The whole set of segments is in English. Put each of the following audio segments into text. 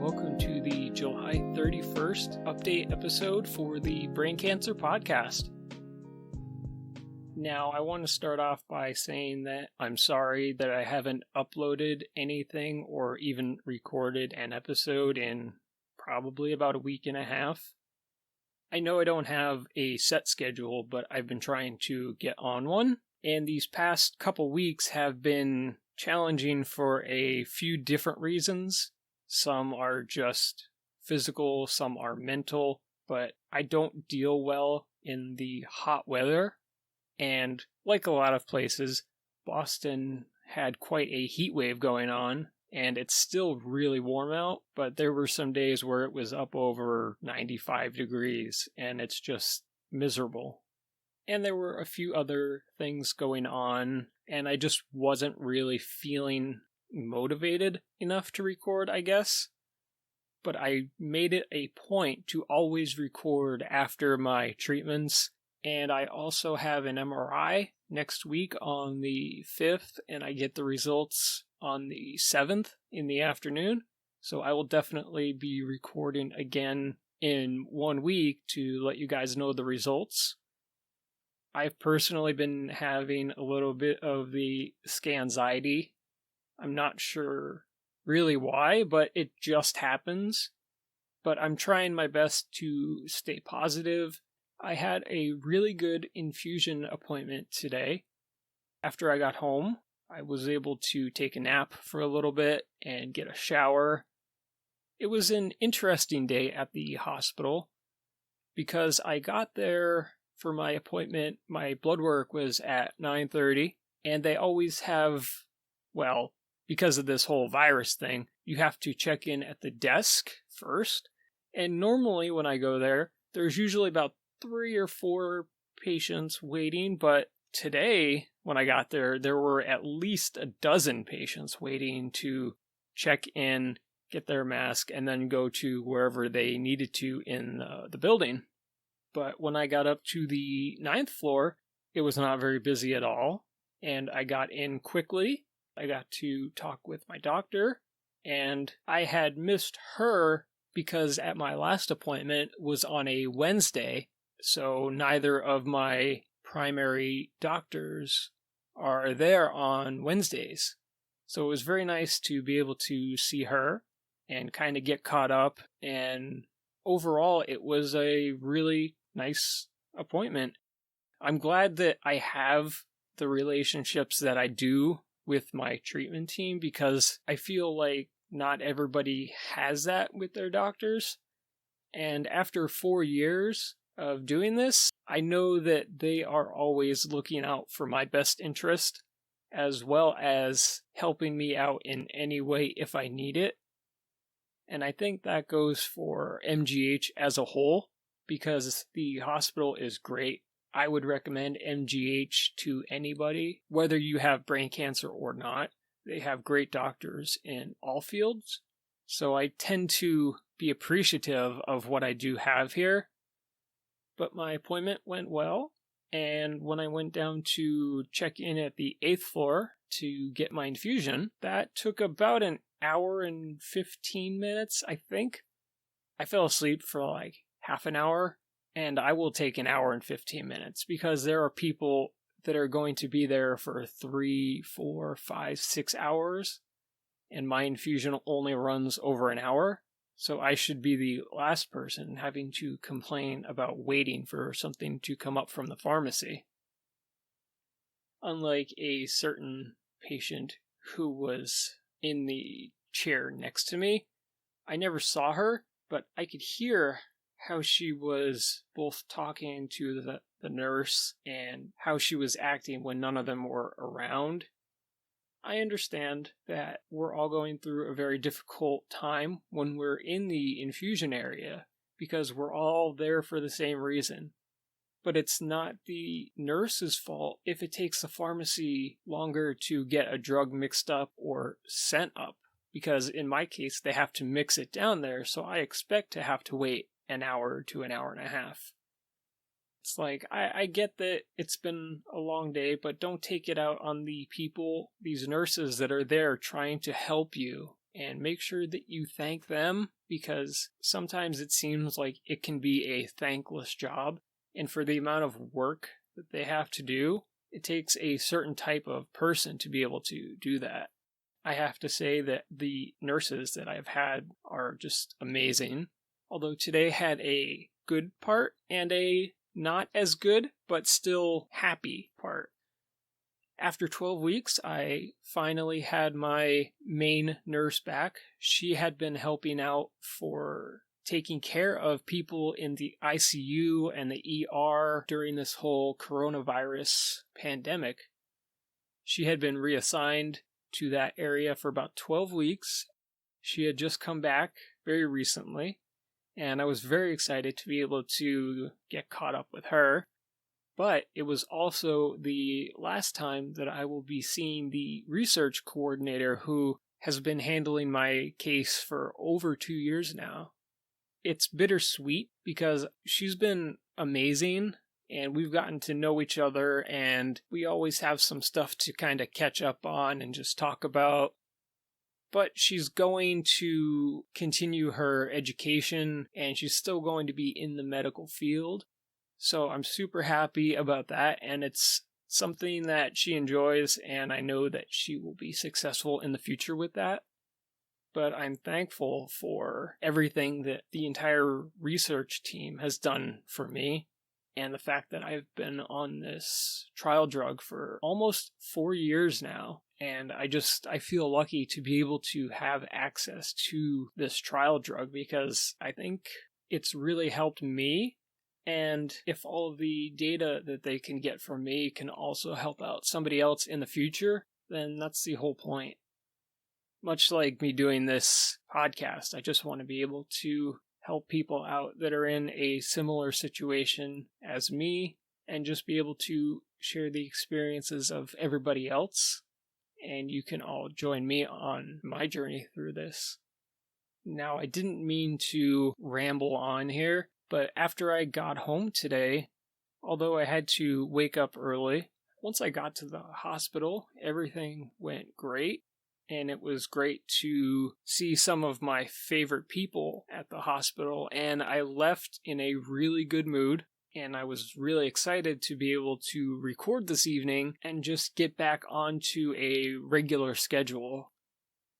welcome to the July 31st update episode for the Brain Cancer Podcast. Now, I want to start off by saying that I'm sorry that I haven't uploaded anything or even recorded an episode in probably about a week and a half. I know I don't have a set schedule, but I've been trying to get on one, and these past couple weeks have been challenging for a few different reasons. Some are just physical, some are mental, but I don't deal well in the hot weather. And like a lot of places, Boston had quite a heat wave going on, and it's still really warm out, but there were some days where it was up over 95 degrees, and it's just miserable. And there were a few other things going on, and I just wasn't really feeling motivated enough to record, I guess. But I made it a point to always record after my treatments, and I also have an MRI next week on the 5th, and I get the results on the 7th in the afternoon. So I will definitely be recording again in 1 week to let you guys know the results. I've personally been having a little bit of the scanxiety. I'm not sure really why, but it just happens. But I'm trying my best to stay positive. I had a really good infusion appointment today. After I got home, I was able to take a nap for a little bit and get a shower. It was an interesting day at the hospital because I got there for my appointment. My blood work was at 9:30, and they always have, well, because of this whole virus thing, you have to check in at the desk first. And normally when I go there, there's usually about 3 or 4 patients waiting, but today, when I got there, there were at least a dozen patients waiting to check in, get their mask, and then go to wherever they needed to in the building. But when I got up to the 9th floor, it was not very busy at all, and I got in quickly. I got to talk with my doctor, and I had missed her because at my last appointment was on a Wednesday, so neither of my primary doctors are there on Wednesdays. So it was very nice to be able to see her and kind of get caught up, and overall it was a really nice appointment. I'm glad that I have the relationships that I do with my treatment team because I feel like not everybody has that with their doctors. And after 4 years of doing this, I know that they are always looking out for my best interest, as well as helping me out in any way if I need it. And I think that goes for MGH as a whole, because the hospital is great. I would recommend MGH to anybody, whether you have brain cancer or not. They have great doctors in all fields. So I tend to be appreciative of what I do have here. But my appointment went well, and when I went down to check in at the 8th floor to get my infusion, that took about an hour and 15 minutes, I think. I fell asleep for like half an hour, and I will take an hour and 15 minutes because there are people that are going to be there for 3, 4, 5, 6 hours, and my infusion only runs over an hour. So I should be the last person having to complain about waiting for something to come up from the pharmacy. Unlike a certain patient who was in the chair next to me, I never saw her, but I could hear how she was both talking to the nurse and how she was acting when none of them were around. I understand that we're all going through a very difficult time when we're in the infusion area because we're all there for the same reason. But it's not the nurse's fault if it takes the pharmacy longer to get a drug mixed up or sent up, because in my case they have to mix it down there, so I expect to have to wait an hour to an hour and a half. It's like, I get that it's been a long day, but don't take it out on the people, these nurses that are there trying to help you and make sure that you thank them, because sometimes it seems like it can be a thankless job. And for the amount of work that they have to do, it takes a certain type of person to be able to do that. I have to say that the nurses that I've had are just amazing. Although today had a good part and a not as good, but still happy part. After 12 weeks, I finally had my main nurse back. She had been helping out for taking care of people in the ICU and the ER during this whole coronavirus pandemic. She had been reassigned to that area for about 12 weeks. She had just come back very recently, and I was very excited to be able to get caught up with her. But it was also the last time that I will be seeing the research coordinator who has been handling my case for over 2 years now. It's bittersweet because she's been amazing, and we've gotten to know each other, and we always have some stuff to kind of catch up on and just talk about. But she's going to continue her education, and she's still going to be in the medical field. So I'm super happy about that, and it's something that she enjoys, and I know that she will be successful in the future with that. But I'm thankful for everything that the entire research team has done for me, and the fact that I've been on this trial drug for almost 4 years now. And I feel lucky to be able to have access to this trial drug, because I think it's really helped me. And if all of the data that they can get from me can also help out somebody else in the future, then that's the whole point. Much like me doing this podcast, I just want to be able to help people out that are in a similar situation as me, and just be able to share the experiences of everybody else. And you can all join me on my journey through this. Now, I didn't mean to ramble on here, but after I got home today, although I had to wake up early, once I got to the hospital, everything went great. And it was great to see some of my favorite people at the hospital. And I left in a really good mood. And I was really excited to be able to record this evening and just get back onto a regular schedule.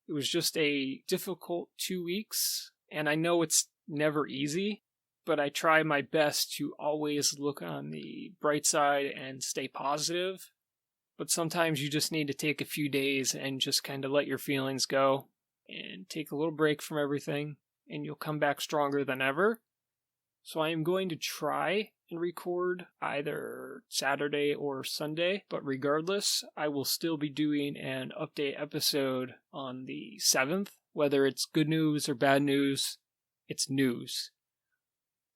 It was just a difficult 2 weeks. And I know it's never easy, but I try my best to always look on the bright side and stay positive. But sometimes you just need to take a few days and just kind of let your feelings go and take a little break from everything, and you'll come back stronger than ever. So I am going to try and record either Saturday or Sunday, but regardless, I will still be doing an update episode on the 7th. Whether it's good news or bad news, it's news.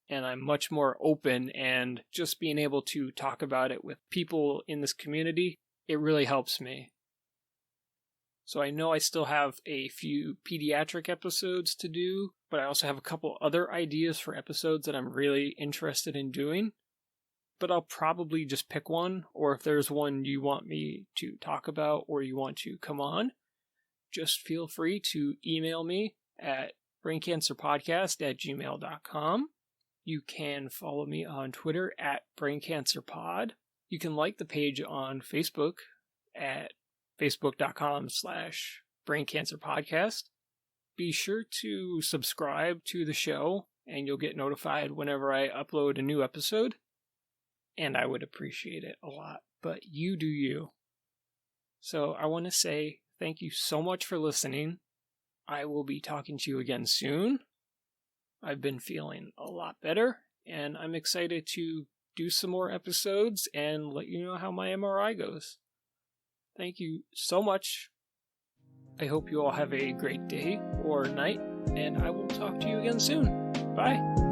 And I'm much more open, and just being able to talk about it with people in this community, it really helps me. So I know I still have a few pediatric episodes to do, but I also have a couple other ideas for episodes that I'm really interested in doing. But I'll probably just pick one, or if there's one you want me to talk about or you want to come on, just feel free to email me at braincancerpodcast@gmail.com. You can follow me on Twitter at braincancerpod. You can like the page on Facebook at facebook.com/braincancerpodcast. Be sure to subscribe to the show, and you'll get notified whenever I upload a new episode. And I would appreciate it a lot, but you do you. So I want to say thank you so much for listening. I will be talking to you again soon. I've been feeling a lot better, and I'm excited to do some more episodes and let you know how my MRI goes. Thank you so much. I hope you all have a great day or night, and I will talk to you again soon. Bye.